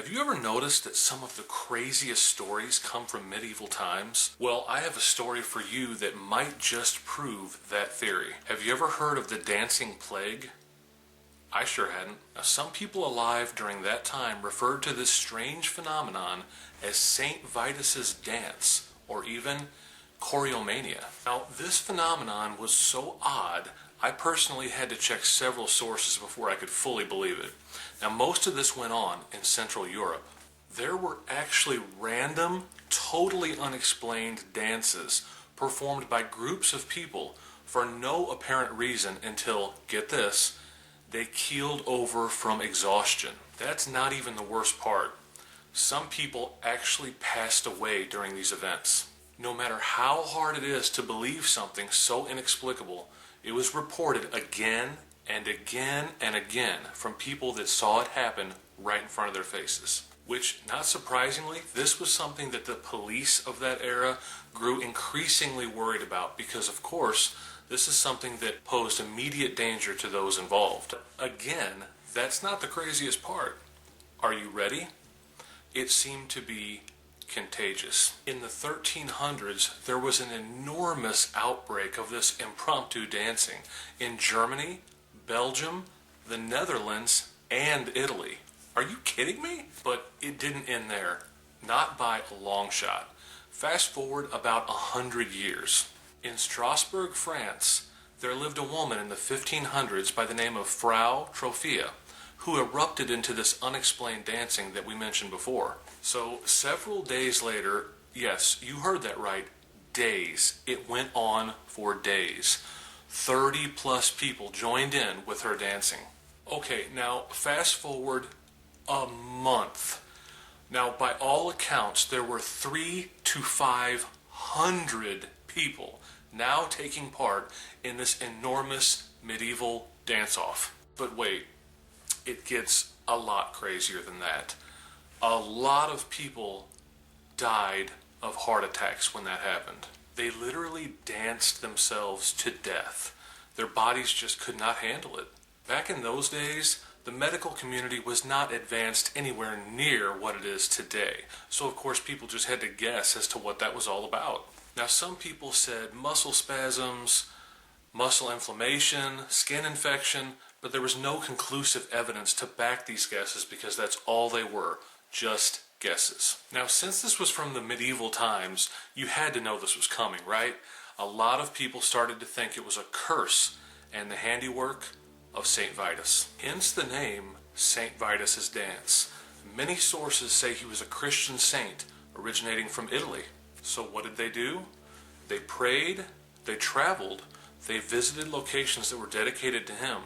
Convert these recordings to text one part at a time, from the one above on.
Have you ever noticed that some of the craziest stories come from medieval times? Well, I have a story for you that might just prove that theory. Have you ever heard of the dancing plague? I sure hadn't. Now, some people alive during that time referred to this strange phenomenon as Saint Vitus's dance, or even choreomania. Now, this phenomenon was so odd, I personally had to check several sources before I could fully believe it. Now, most of this went on in Central Europe. There were actually random, totally unexplained dances performed by groups of people for no apparent reason until, get this, they keeled over from exhaustion. That's not even the worst part. Some people actually passed away during these events. No matter how hard it is to believe something so inexplicable, it was reported again and again and again from people that saw it happen right in front of their faces. Which, not surprisingly, this was something that the police of that era grew increasingly worried about because, of course, this is something that posed immediate danger to those involved. Again, that's not the craziest part. Are you ready? It seemed to be contagious. In the 1300s, there was an enormous outbreak of this impromptu dancing in Germany, Belgium, the Netherlands, and Italy. Are you kidding me? But it didn't end there. Not by a long shot. Fast forward about 100 years. In Strasbourg, France, there lived a woman in the 1500s by the name of Frau Trophea, who erupted into this unexplained dancing that we mentioned before. So several days later, yes, you heard that right, days. It went on for days. 30 plus people joined in with her dancing. Okay, now fast forward a month. Now, by all accounts, there were 300 to 500 people now taking part in this enormous medieval dance-off. But wait, it gets a lot crazier than that. A lot of people died of heart attacks when that happened. They literally danced themselves to death. Their bodies just could not handle it. Back in those days, the medical community was not advanced anywhere near what it is today. So of course people just had to guess as to what that was all about. Now, some people said muscle spasms, muscle inflammation, skin infection, but there was no conclusive evidence to back these guesses because that's all they were, just guesses. Now, since this was from the medieval times, you had to know this was coming, right? A lot of people started to think it was a curse and the handiwork of Saint Vitus. Hence the name Saint Vitus's dance. Many sources say he was a Christian saint originating from Italy. So what did they do? They prayed, they traveled, they visited locations that were dedicated to him.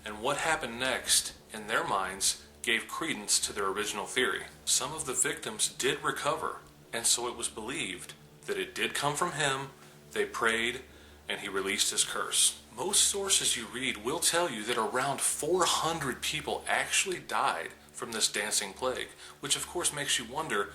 And what happened next, in their minds, gave credence to their original theory. Some of the victims did recover, and so it was believed that it did come from him, they prayed, and he released his curse. Most sources you read will tell you that around 400 people actually died from this dancing plague, which of course makes you wonder,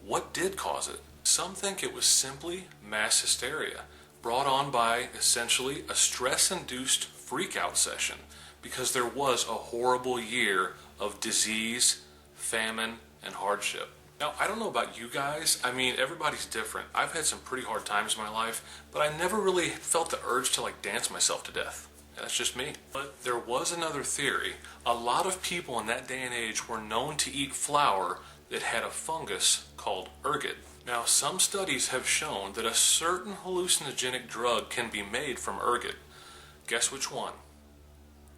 what did cause it? Some think it was simply mass hysteria, brought on by, essentially, a stress-induced freak-out session, because there was a horrible year of disease, famine, and hardship. Now, I don't know about you guys. I mean, everybody's different. I've had some pretty hard times in my life, but I never really felt the urge to, dance myself to death. That's just me. But there was another theory. A lot of people in that day and age were known to eat flour that had a fungus called ergot. Now, some studies have shown that a certain hallucinogenic drug can be made from ergot. Guess which one?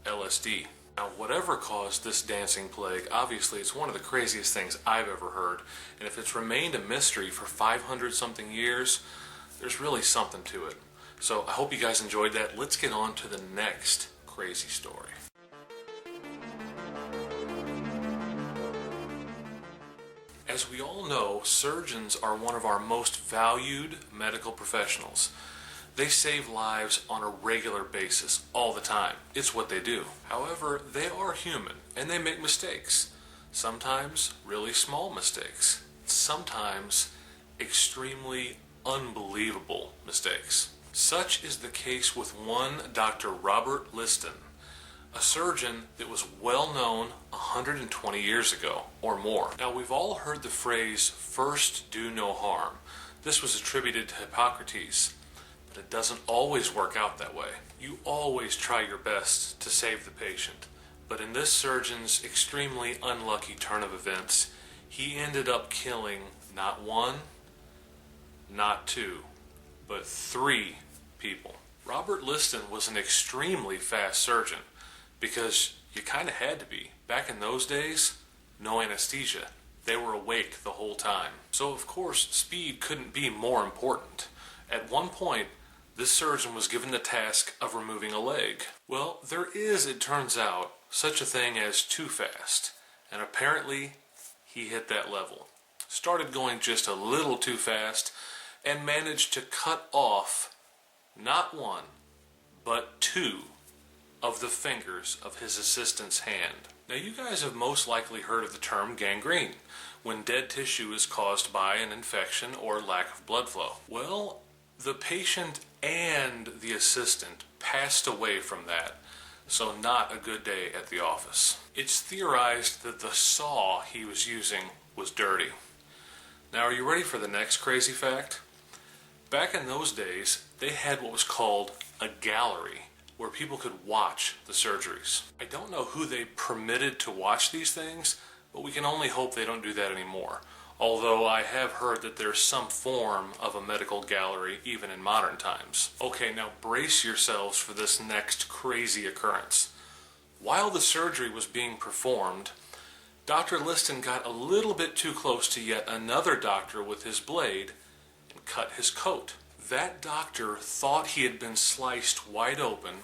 LSD. Now, whatever caused this dancing plague, obviously it's one of the craziest things I've ever heard. And if it's remained a mystery for 500-something years, there's really something to it. So I hope you guys enjoyed that. Let's get on to the next crazy story. As we all know, surgeons are one of our most valued medical professionals. They save lives on a regular basis, all the time. It's what they do. However, they are human, and they make mistakes. Sometimes really small mistakes. Sometimes extremely unbelievable mistakes. Such is the case with one Dr. Robert Liston, a surgeon that was well known 120 years ago or more. Now, we've all heard the phrase, "first do no harm." This was attributed to Hippocrates, but it doesn't always work out that way. You always try your best to save the patient, but in this surgeon's extremely unlucky turn of events, he ended up killing not one, not two, but 3 people. Robert Liston was an extremely fast surgeon, because you kind of had to be. Back in those days, no anesthesia. They were awake the whole time. So of course, speed couldn't be more important. At one point, this surgeon was given the task of removing a leg. Well, there is, it turns out, such a thing as too fast. And apparently, he hit that level. Started going just a little too fast and managed to cut off not 1, but 2 of the fingers of his assistant's hand. Now, you guys have most likely heard of the term gangrene, when dead tissue is caused by an infection or lack of blood flow. Well, the patient and the assistant passed away from that, so not a good day at the office. It's theorized that the saw he was using was dirty. Now, are you ready for the next crazy fact? Back in those days, they had what was called a gallery, where people could watch the surgeries. I don't know who they permitted to watch these things, but we can only hope they don't do that anymore. Although I have heard that there's some form of a medical gallery even in modern times. Okay, now brace yourselves for this next crazy occurrence. While the surgery was being performed, Dr. Liston got a little bit too close to yet another doctor with his blade and cut his coat. That doctor thought he had been sliced wide open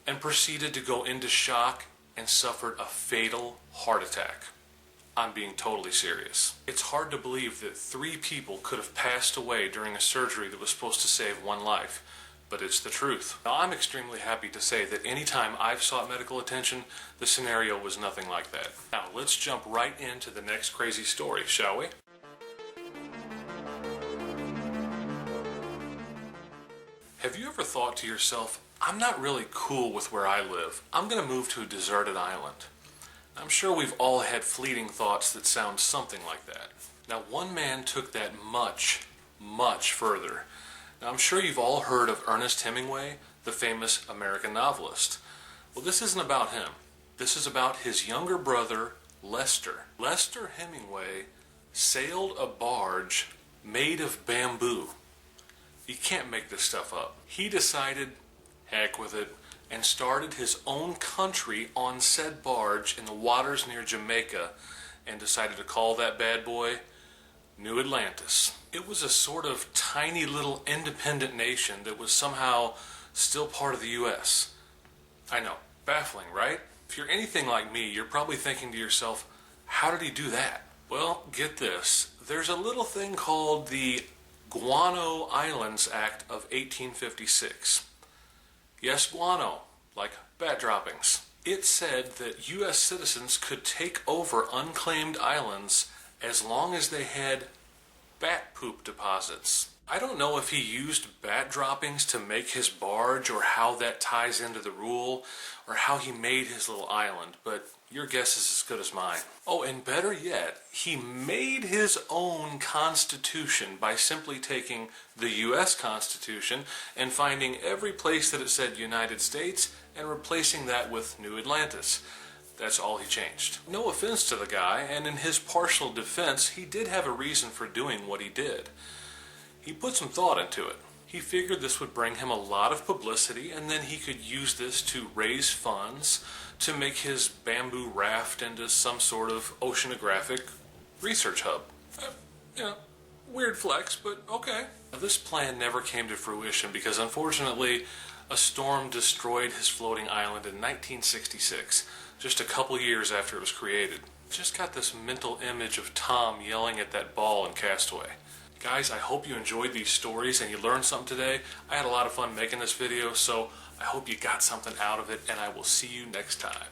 and proceeded to go into shock and suffered a fatal heart attack. I'm being totally serious. It's hard to believe that 3 people could have passed away during a surgery that was supposed to save 1 life, but it's the truth. Now, I'm extremely happy to say that anytime I've sought medical attention, the scenario was nothing like that. Now, let's jump right into the next crazy story, shall we? Have you ever thought to yourself, I'm not really cool with where I live. I'm going to move to a deserted island. I'm sure we've all had fleeting thoughts that sound something like that. Now, one man took that much, much further. Now, I'm sure you've all heard of Ernest Hemingway, the famous American novelist. Well, this isn't about him. This is about his younger brother, Leicester. Leicester Hemingway sailed a barge made of bamboo. You can't make this stuff up. He decided, heck with it, and started his own country on said barge in the waters near Jamaica and decided to call that bad boy New Atlantis. It was a sort of tiny little independent nation that was somehow still part of the U.S. I know, baffling, right? If you're anything like me, you're probably thinking to yourself, how did he do that? Well, get this. There's a little thing called the Guano Islands Act of 1856. Yes, guano, like bat droppings. It said that U.S. citizens could take over unclaimed islands as long as they had bat poop deposits. I don't know if he used bat droppings to make his barge or how that ties into the rule or how he made his little island, but your guess is as good as mine. Oh, and better yet, he made his own constitution by simply taking the U.S. Constitution and finding every place that it said United States and replacing that with New Atlantis. That's all he changed. No offense to the guy, and in his partial defense, he did have a reason for doing what he did. He put some thought into it. He figured this would bring him a lot of publicity, and then he could use this to raise funds to make his bamboo raft into some sort of oceanographic research hub. Weird flex, but okay. Now, this plan never came to fruition because, unfortunately, a storm destroyed his floating island in 1966, just a couple years after it was created. Just got this mental image of Tom yelling at that ball in Castaway. Guys, I hope you enjoyed these stories and you learned something today. I had a lot of fun making this video, so I hope you got something out of it, and I will see you next time.